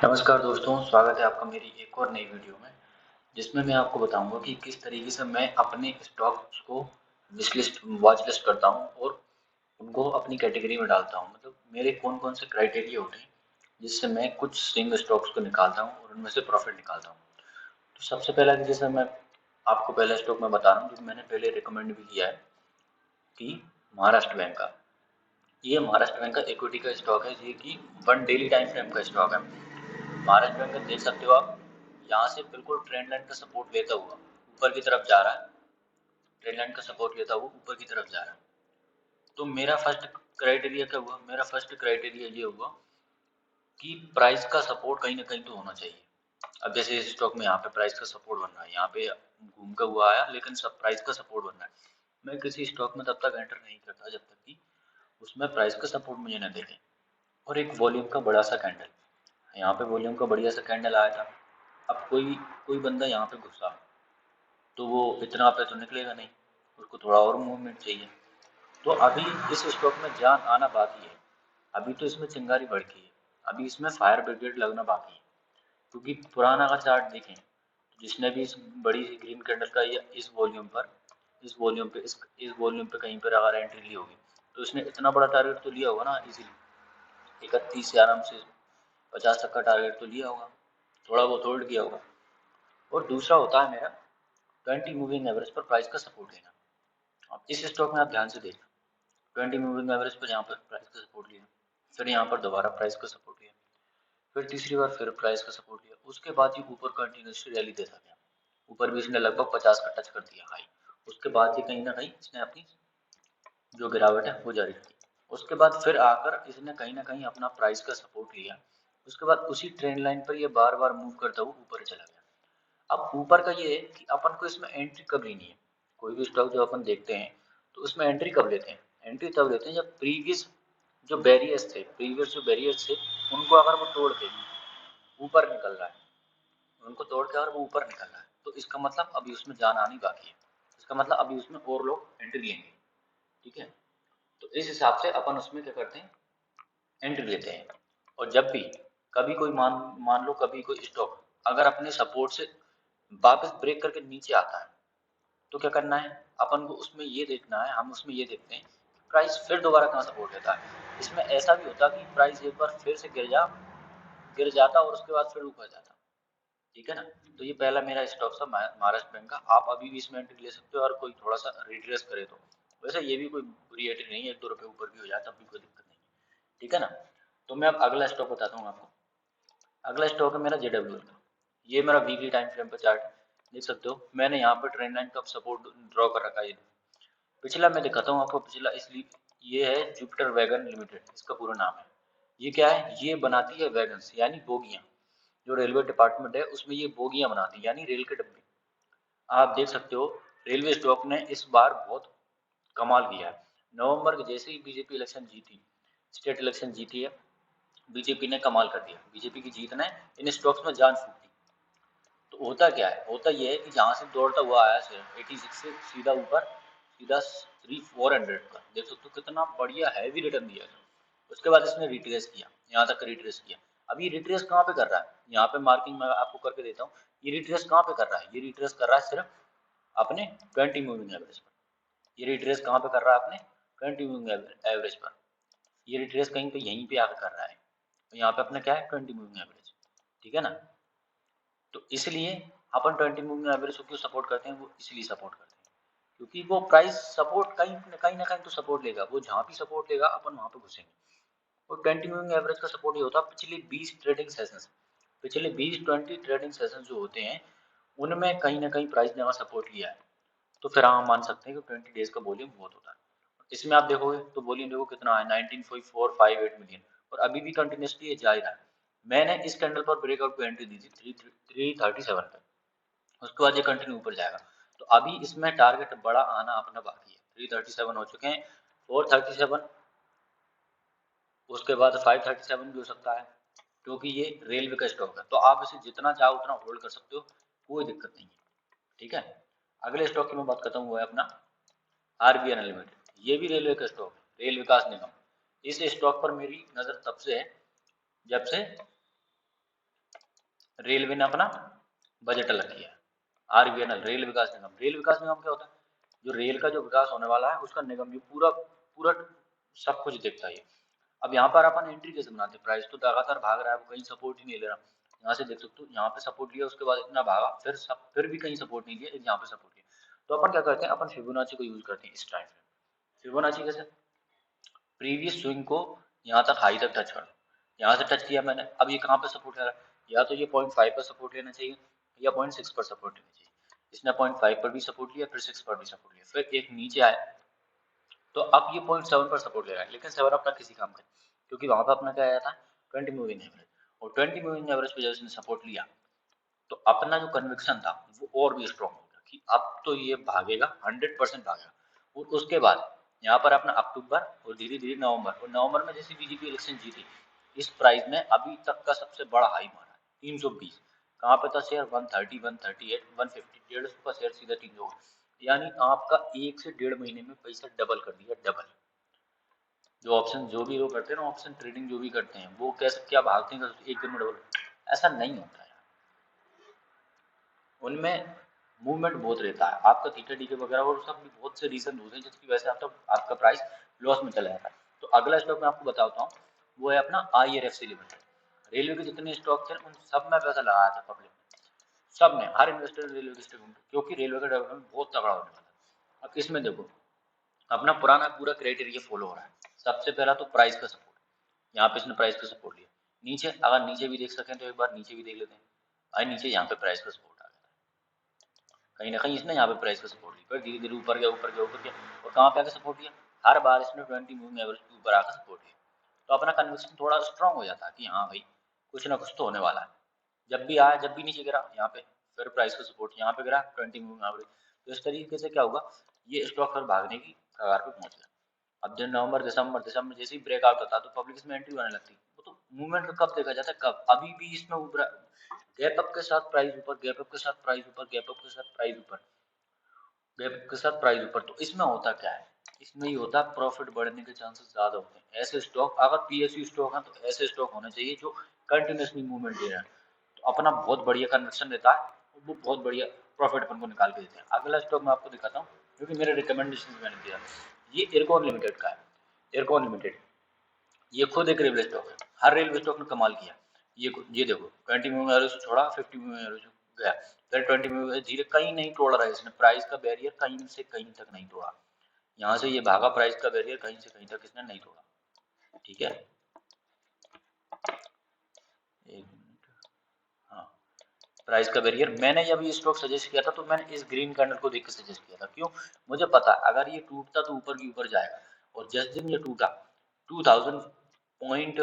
नमस्कार दोस्तों, स्वागत है आपका मेरी एक और नई वीडियो में, जिसमें मैं आपको बताऊंगा कि किस तरीके से मैं अपने स्टॉक्स को वॉच लिस्ट करता हूं और उनको अपनी कैटेगरी में डालता हूं। मतलब मेरे कौन-कौन से क्राइटेरिया होते हैं, जिससे मैं कुछ स्विंग स्टॉक्स को निकालता हूं और उनमें से प्रॉफिट निकालता हूं। तो सबसे पहला कि जैसे मैं आपको पहला स्टॉक मैं बता रहा हूँ, जो मैंने पहले रिकमेंड भी किया है कि महाराष्ट्र बैंक का। ये महाराष्ट्र बैंक का इक्विटी का स्टॉक है, ये कि 1 डेली टाइम फ्रेम का स्टॉक है। महाराष्ट्र बैंक में देख सकते हो आप, यहाँ से बिल्कुल ट्रेंड लाइन का सपोर्ट लेता हुआ ऊपर की तरफ जा रहा है। ट्रेंड लाइन का सपोर्ट लेता हुआ ऊपर की तरफ जा रहा है। तो मेरा फर्स्ट क्राइटेरिया क्या हुआ? मेरा फर्स्ट क्राइटेरिया ये हुआ कि प्राइस का सपोर्ट कहीं ना कहीं तो होना चाहिए। अब जैसे इस स्टॉक में यहाँ पे प्राइस का सपोर्ट बन रहा है, यहाँ पे घूम का हुआ आया, लेकिन सब प्राइस का सपोर्ट बन रहा है। मैं किसी स्टॉक में तब तक एंटर नहीं करता जब तक कि उसमें प्राइस का सपोर्ट मुझे न देखे। और एक वॉल्यूम का बड़ा सा कैंडल, यहाँ पे वॉल्यूम का बढ़िया सा कैंडल आया था। अब कोई कोई बंदा यहाँ पे घुसा तो वो इतना पे तो निकलेगा नहीं, उसको थोड़ा और मूवमेंट चाहिए। तो अभी इस स्टॉक में जान आना बाकी है। अभी तो इसमें चिंगारी भड़की है, अभी इसमें फायर ब्रिगेड लगना बाकी है। क्योंकि पुराना अगर चार्ट देखें तो जिसने भी इस बड़ी सी ग्रीन कैंडल का या इस वॉल्यूम पे कहीं पर अगर एंट्री ली होगी तो इसने इतना बड़ा टारगेट तो लिया होगा ना, इजीली 31 से आराम से 50 तक का टारगेट तो लिया होगा, थोड़ा बहुत होल्ड किया होगा। और दूसरा होता है मेरा 20 मूविंग एवरेज पर प्राइस का सपोर्ट लेना। अब इस स्टॉक में आप ध्यान से देखना, 20 मूविंग एवरेज पर यहाँ पर प्राइस का सपोर्ट लिया, फिर यहाँ पर दोबारा प्राइस का सपोर्ट लिया, फिर तीसरी बार फिर प्राइस का सपोर्ट लिया, उसके बाद ये ऊपर कंटिन्यूसली रैली देता गया। ऊपर भी इसने लगभग 50 का टच कर दिया हाई। उसके बाद ये कहीं ना कहीं इसने अपनी जो गिरावट है वो जारी रखी। उसके बाद फिर आकर इसने कहीं ना कहीं अपना प्राइस का सपोर्ट लिया। उसके बाद उसी ट्रेंड लाइन पर ये बार बार मूव करता हुआ ऊपर चला गया। अब ऊपर का ये है कि अपन को इसमें एंट्री कब लेनी है। कोई भी स्टॉक जो अपन देखते हैं तो उसमें एंट्री कब लेते हैं? एंट्री तब लेते हैं जब प्रीवियस जो बैरियर्स थे उनको अगर वो तोड़ के ऊपर निकल रहा है, उनको तोड़ के अगर वो ऊपर निकल रहा है तो इसका मतलब अभी उसमें जान आनी बाकी है। इसका मतलब अभी उसमें और लोग एंट्री लेंगे। ठीक है, तो इस हिसाब से अपन उसमें क्या करते हैं, एंट्री लेते हैं। और जब भी कभी कोई मान मान लो कभी कोई स्टॉक अगर अपने सपोर्ट से वापस ब्रेक करके नीचे आता है तो क्या करना है, अपन को उसमें ये देखना है, हम उसमें ये देखते हैं प्राइस फिर दोबारा कहाँ सपोर्ट लेता है। इसमें ऐसा भी होता है कि प्राइस एक बार फिर से गिर जाता और उसके बाद फिर ऊपर जाता। ठीक है ना। तो ये पहला मेरा स्टॉक था महाराष्ट्र बैंक का। आप अभी भी इसमें एंट्री ले सकते हो और कोई थोड़ा सा रिट्रेस करे तो। वैसे ये भी कोई बुरी एंट्री नहीं है, 1-2 रुपए ऊपर भी हो जाए तब भी कोई दिक्कत नहीं है। ठीक है ना। तो मैं अब अगला स्टॉक बताता हूँ आपको। अगला स्टॉक है मेरा JWL का। ये मेरा वीकली टाइम फ्रेम पर चार्ट है, देख सकते हो। मैंने यहाँ पर ट्रेंड लाइन का सपोर्ट ड्रॉ कर रखा है। ये पिछला मैं दिखाता हूँ आपको, पिछला इसलिए ये है जुपिटर वैगन लिमिटेड, इसका पूरा नाम है। ये क्या है, ये बनाती है वैगन्स यानी बोगियां। जो रेलवे डिपार्टमेंट है उसमें ये बोगियां बनाती है यानी रेल के डब्बे। आप देख सकते हो रेलवे स्टॉक ने इस बार बहुत कमाल किया है। नवंबर के जैसे ही बीजेपी इलेक्शन जीती, स्टेट इलेक्शन जीती है, बीजेपी ने कमाल कर दिया। बीजेपी की जीत ने इन स्टॉक्स में जान फूक दी। तो होता क्या है, होता यह है कि जहाँ से दौड़ता हुआ आया सिर्फ 86 से सीधा ऊपर, सीधा 3400 पर, देख सकते हो कितना बढ़िया हैवी रिटर्न दिया है। उसके बाद इसने रिट्रेस किया, यहाँ तक रिट्रेस किया। अब ये रिट्रेस कहाँ पे कर रहा है, यहाँ पे मार्किंग मैं आपको करके देता हूँ। ये रिट्रेस कहाँ पे कर रहा है, ये रिट्रेस कर रहा है सिर्फ अपने 20 मूविंग एवरेज पर। ये रिट्रेस कहाँ पे कर रहा है, अपने 20 मूविंग एवरेज पर। ये रिट्रेस कहीं पे यहीं पे आकर कर रहा है। तो यहाँ पे अपना क्या है, 20 मूविंग एवरेज। ठीक है ना। तो इसलिए अपन 20 मूविंग एवरेज को क्यों सपोर्ट करते हैं, वो इसलिए सपोर्ट करते हैं क्योंकि वो प्राइस सपोर्ट कहीं ना कहीं तो सपोर्ट लेगा। वो जहाँ भी सपोर्ट लेगा अपन वहाँ पे घुसेंगे। और 20 मूविंग एवरेज का सपोर्ट ये होता है पिछले 20 ट्रेडिंग सेशंस, पिछले 20-20 ट्रेडिंग सेशन जो होते हैं उनमें कहीं ना कहीं प्राइस ने सपोर्ट लिया है। तो फिर हम मान सकते हैं कि 20 डेज का वॉल्यूम बहुत होता है। इसमें आप देखोगे तो वॉल्यूम देखो कितना है, 19.458 मिलियन। और अभी भी कंटिन्यूसली ये जा ही रहा है। मैंने इस कैंडल पर ब्रेकआउट पे एंट्री दी थी 337 पे, उसके बाद ये कंटिन्यू ऊपर जाएगा। तो अभी इसमें टारगेट बड़ा आना अपना बाकी है। 337 हो चुके हैं, 437, उसके बाद 537 भी हो सकता है, क्योंकि ये रेलवे का स्टॉक है। तो आप इसे जितना चाहो उतना होल्ड कर सकते हो, कोई दिक्कत नहीं है। ठीक है। अगले स्टॉक की मैं बात करता हूँ, वो है अपना RBN लिमिटेड। ये भी रेलवे का स्टॉक है, रेल विकास निगम। इस स्टॉक पर मेरी नज़र तब से है जब से रेलवे ने अपना बजट अलग किया, RVNL रेल विकास निगम। रेल विकास निगम क्या होता है? जो रेल का जो विकास होने वाला है उसका निगम, ये पूरा पूरा सब कुछ देखता है। अब यहाँ पर अपन एंट्री कैसे बनाते हैं? प्राइस तो लगातार भाग रहा है, वो कहीं सपोर्ट ही नहीं ले रहा। यहाँ से देख सकते हो, यहाँ पे सपोर्ट लिया, उसके बाद इतना भागा, फिर भी कहीं सपोर्ट नहीं लिया, यहाँ पे सपोर्ट लिया। तो अपन क्या करते हैं? अपन फिबोनाची को यूज करते हैं इस टाइम पे। फिबोनाची कैसे? प्रीवियस स्विंग को यहाँ तक हाई तक टच कर दो, यहाँ से टच किया मैंने, अब ये कहाँ पे सपोर्ट ले रहा है? या तो ये 0.5 पर सपोर्ट लेना चाहिए या 0.6 पर सपोर्ट लेना चाहिए। इसने 0.5 पर भी सपोर्ट लिया, फिर 6 पर भी सपोर्ट लिया, फिर एक नीचे आया, तो अब ये 0.7 पर सपोर्ट ले रहा है, लेकिन 7 अपना किसी काम का, क्योंकि वहां पर अपना क्या आया था? 20 मूविंग एवरेज, और 20 मूविंग एवरेज पे जब इसने सपोर्ट लिया, तो अपना जो कन्विक्शन था वो और भी स्ट्रॉन्ग हो गया कि अब तो ये भागेगा, 100% भागेगा। और उसके बाद यहाँ पर अपना अक्टूबर और धीरे धीरे नवंबर, और नवंबर में जैसे बीजेपी इलेक्शन जीती, इस प्राइस ने अभी तक का सबसे बड़ा हाई मारा 320। कहाँ पे था शेयर? 130, 138, 150, 150 का शेयर सीधा 300। यानी आपका 1 से 1.5 महीने में पैसा डबल कर दिया, डबल। जो ऑप्शन जो भी लोग करते हैं ना, ऑप्शन ट्रेडिंग जो भी करते हैं, वो कैसे क्या भागते हैं एक दिन में डबल? ऐसा नहीं होता है, उनमें मूवमेंट बहुत रहता है। आपका थीटा डीके वगैरह और सब भी बहुत से रीजन होते हैं जिसकी वजह से आपका प्राइस लॉस में चला जाता है। तो अगला स्टॉक मैं आपको बताता हूँ, वो है अपना IRFC लिमिटेड। रेलवे के जितने स्टॉक थे उन सब में पैसा लगाया था पब्लिक ने, सब ने, हर इन्वेस्टर ने रेलवे के स्टॉक में, क्योंकि रेलवे का डेवलपमेंट बहुत तगड़ा होने वाला है। अब इसमें देखो, अपना पुराना पूरा क्राइटेरिया फॉलो हो रहा है। सबसे पहला तो प्राइस का सपोर्ट, यहाँ पे इसने प्राइस का सपोर्ट लिया। नीचे, अगर नीचे भी देख सकें तो एक बार नीचे भी देख लेते हैं। भाई नीचे यहाँ पे प्राइस का सपोर्ट आ गया, कहीं ना कहीं इसने यहाँ पे प्राइस का सपोर्ट लिया, फिर धीरे धीरे ऊपर गया, ऊपर गया, ऊपर गया, और कहाँ पे आकर सपोर्ट लिया? हर बार इसने 20 मूविंग एवरेज के ऊपर आकर सपोर्ट लिया। तो अपना कन्विक्शन थोड़ा स्ट्रांग हो जाता है कि हाँ भाई कुछ ना कुछ तो होने वाला है। जब भी आया, जब भी नीचे गिरा यहाँ पे, फिर प्राइस का सपोर्ट, यहाँ पे गिरा 20 मूविंग एवरेज। तो इस तरीके से क्या होगा, ये स्टॉक फिर भागने की कगार पे पहुंच गया। अब जब नवंबर दिसंबर दिसंबर जैसे ही ब्रेकआउट होता है तो पब्लिक इसमें एंट्री होने लगती है। वो तो मूवमेंट कब देखा जाता है? कब? अभी भी इसमें ऊपर गैप अप के साथ प्राइस ऊपर, गैप अप के साथ प्राइस ऊपर, गैप अप के साथ प्राइस ऊपर, गैप के साथ प्राइस ऊपर। तो इसमें होता क्या है? इसमें ही होता है प्रॉफिट बढ़ने के चांसेस ज्यादा होते हैं। ऐसे स्टॉक, अगर PSU स्टॉक है तो ऐसे स्टॉक होने चाहिए जो कंटिन्यूसली मूवमेंट दे रहे हैं, तो अपना बहुत बढ़िया कन्विक्शन देता है, वो बहुत बढ़िया प्रॉफिट अपन को निकाल के देते हैं। अगला स्टॉक मैं आपको दिखाता हूँ जो कि मेरे रिकमेंडेशन मैंने दिया, ये एयरकॉन लिमिटेड का है। एयरकॉन लिमिटेड ये खुद एक रेलवे स्टॉक है, हर रेलवे स्टॉक ने कमाल किया। ये देखो 20 मूविंग एवरेज छोड़ा, 50 मूविंग एवरेज गया, फिर 20 मूविंग एवरेज धीरे, कहीं नहीं तोड़ रहा है इसने प्राइस का बैरियर, कहीं से कहीं तक नहीं तोड़ा। यहाँ से ये भागा प्राइस का बैरियर, कहीं से कहीं तक इसने नहीं तोड़ा। ठीक है, एक मिनट, हाँ, प्राइस का बैरियर। मैंने जब ये स्टॉक सजेस्ट किया था तो मैंने इस ग्रीन कैंडल को देख के सजेस्ट किया था। क्यों? मुझे पता अगर ये टूटता तो ऊपर की ऊपर जाएगा, और जिस दिन ये टूटा 2000 पॉइंट,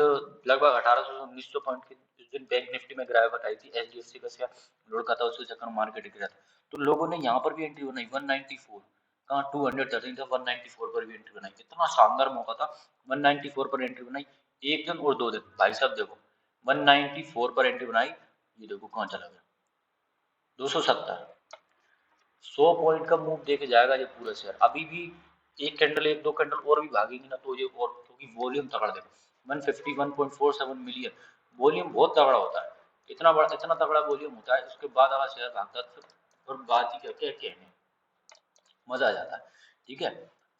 लगभग 1800 से 1900 पॉइंट के जिस दिन बैंक निफ्टी में गिरावट आई थी, HDFC का शेयर लुढ़का था, उसके चक्कर में मार्केट गिरा था, तो लोगों ने यहाँ पर भी एंट्री बनाई 194, कहाँ 213 था, 194 पर भी एंट्री बनाई। इतना शानदार मौका था, 194 पर एंट्री बनाई, एक दिन और 2 दिन, भाई साहब देखो 194 पर एंट्री बनाई, ये देखो कहाँ चला गया 270, 100 पॉइंट का मूव देके जाएगा ये पूरा शेयर। अभी भी एक कैंडल, एक दो कैंडल और भी भागेगी ना तो ये, और क्योंकि वॉल्यूम तगड़ा देखो 151.47 मिलियन, वॉल्यूम बहुत तगड़ा होता है। इतना बड़ा, इतना तगड़ा वॉल्यूम होता है, उसके बाद अगर शेयर भागता है तो बात ही क्या कहने, मजा आ जाता है। ठीक है,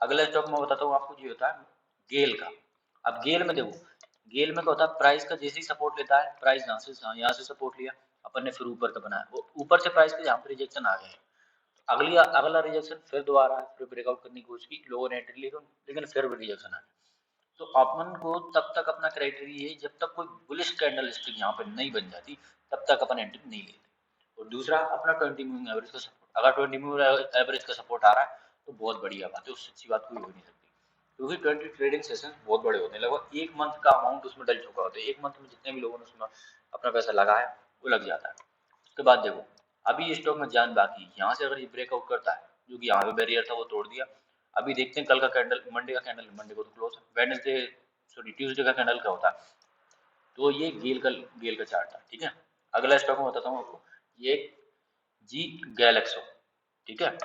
अगला स्टॉक मैं बताता हूँ आपको, ये होता है गेल का। अब गेल में देखो, गेल में क्या होता है, प्राइस का जैसे ही सपोर्ट लेता है, प्राइस यहाँ से सपोर्ट लिया अपन ने, फिर ऊपर का बनाया, वो ऊपर से प्राइस के यहाँ पे रिजेक्शन आ गया, अगली अगला रिजेक्शन फिर दोबारा फिर ब्रेकआउट करने की कोशिश की, लोगों ने एंट्री ली, लेकिन फिर भी रिजेक्शन आ गया। तो अपन को तब तक अपना क्राइटेरिया है, जब तक कोई बुलिश कैंडल स्टिक यहाँ पे नहीं बन जाती तब तक अपन एंट्री नहीं लेते। और दूसरा अपना 20 मूविंग एवरेज का सपोर्ट, अगर 20 मूविंग एवरेज का सपोर्ट आ रहा है तो बहुत बढ़िया बात है, उससे अच्छी बात कोई हो नहीं सकती, क्योंकि 20 ट्रेडिंग सेशन बहुत बड़े होते हैं, लगभग एक मंथ का अमाउंट उसमें डल चुका होता है, एक मंथ में जितने भी लोगों ने उसमें अपना पैसा लगाया वो लग जाता है। उसके बाद देखो, अभी ये स्टॉक में जान बाकी है, यहाँ से अगर ये ब्रेकआउट करता है, जो कि यहाँ पे बैरियर था वो तोड़ दिया। अभी देखते हैं कल का कैंडल, मंडे का कैंडल, मंडे को तो क्लोज है, वेडनेसडे सॉरी ट्यूसडे का कैंडल क्या होता है। तो ये गेल का चार्ट था। ठीक है, अगला स्टॉक मैं बताता हूँ आपको, ये जी गैलेक्सो। ठीक है,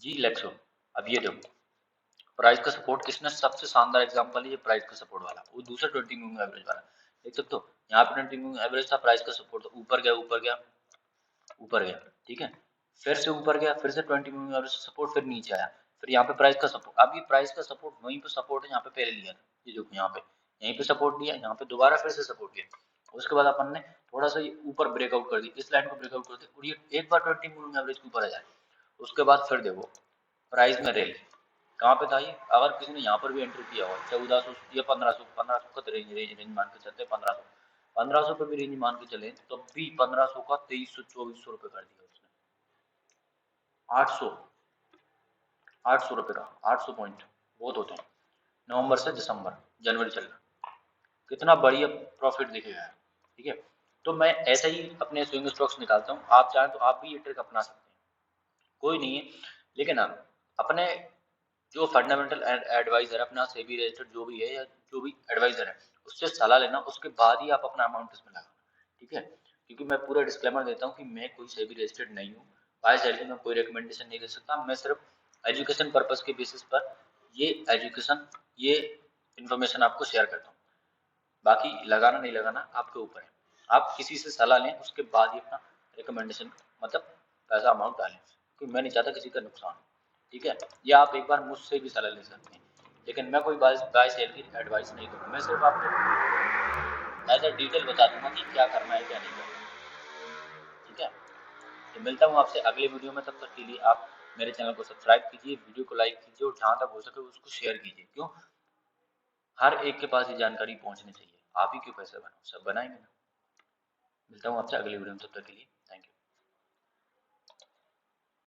जी लेक्सो। अब ये देखो प्राइस का सपोर्ट किसने, सबसे शानदार एग्जांपल है ये प्राइस का सपोर्ट वाला, वो दूसरा 20 मूविंग एवरेज वाला। देख सकते हो यहाँ पे 20 मूविंग एवरेज था, प्राइस का सपोर्ट था, ऊपर गया ऊपर गया ऊपर गया, ठीक है, फिर से ऊपर गया, फिर से 20 मूविंग एवरेज सपोर्ट, फिर नीचे आया, फिर यहाँ पे प्राइस का सपोर्ट। अब ये प्राइस का सपोर्ट वहीं पे सपोर्ट है, यहाँ पे पहले लिया था, ये जो यहाँ पे यहीं पे सपोर्ट लिया, यहाँ पे दोबारा फिर से सपोर्ट लिया, उसके बाद अपन ने थोड़ा सा ये ऊपर ब्रेकआउट कर दी, इस लाइन को ब्रेकआउट कर दी और ये एक बार 20 मूविंग एवरेज के ऊपर आ जाए, उसके बाद फिर देखो प्राइस में रैली कहाँ पे था ये, अगर किसी ने यहाँ पर भी एंट्री किया हो 1400 या 1500 का रेंज रेंज रेंज मान के चलते, 1500 पे भी रेंज मान के चले तो भी 1500 का 2300 2400 रुपए कर दिया उसने, 800 800 रुपए का, 800 पॉइंट बहुत होते हैं। नवंबर से दिसंबर जनवरी चल रहा, कितना बढ़िया प्रॉफिट दिखेगा, ठीक है। तो मैं ऐसे ही अपने स्विंग स्टॉक्स निकालता हूँ, आप चाहें तो आप भी ये ट्रिक अपना सकते हैं, कोई नहीं है, लेकिन आप अपने जो फंडामेंटल एडवाइजर अपना सेबी रजिस्टर्ड जो भी है या जो भी एडवाइजर है उससे सलाह लेना, उसके बाद ही आप अपना अमाउंट इसमें लगाना, ठीक है। क्योंकि मैं पूरा डिस्क्लेमर देता हूँ कि मैं कोई सेबी रजिस्टर्ड नहीं हूँ, बाय सैलरी में कोई रिकमेंडेशन नहीं दे सकता, मैं सिर्फ एजुकेशन पर्पज के बेसिस पर ये एजुकेशन ये इन्फॉर्मेशन आपको शेयर करता हूँ, बाकी लगाना नहीं लगाना आपके ऊपर है, आप किसी से सलाह लें उसके बाद ही अपना रिकमेंडेशन मतलब पैसा अमाउंट डालें, क्योंकि मैं नहीं चाहता किसी का नुकसान, ठीक है। या आप एक बार मुझसे भी सलाह ले सकते हैं, लेकिन मैं कोई बाय सेल की एडवाइस नहीं दूंगा, मैं सिर्फ आपको एज अ डिटेल बता दूंगा कि क्या करना है क्या नहीं करना, ठीक है। तो मिलता हूँ आपसे अगले वीडियो में, तब तक के लिए आप मेरे चैनल को सब्सक्राइब कीजिए, वीडियो को लाइक कीजिए और जहाँ तक हो सके उसको शेयर कीजिए, क्यों हर एक के पास ये जानकारी पहुँचनी चाहिए, आप ही क्यों पैसे बनाओ, सब बनाएंगे ना। मिलता हूँ आपसे अगले वीडियो में, तब तक के लिए।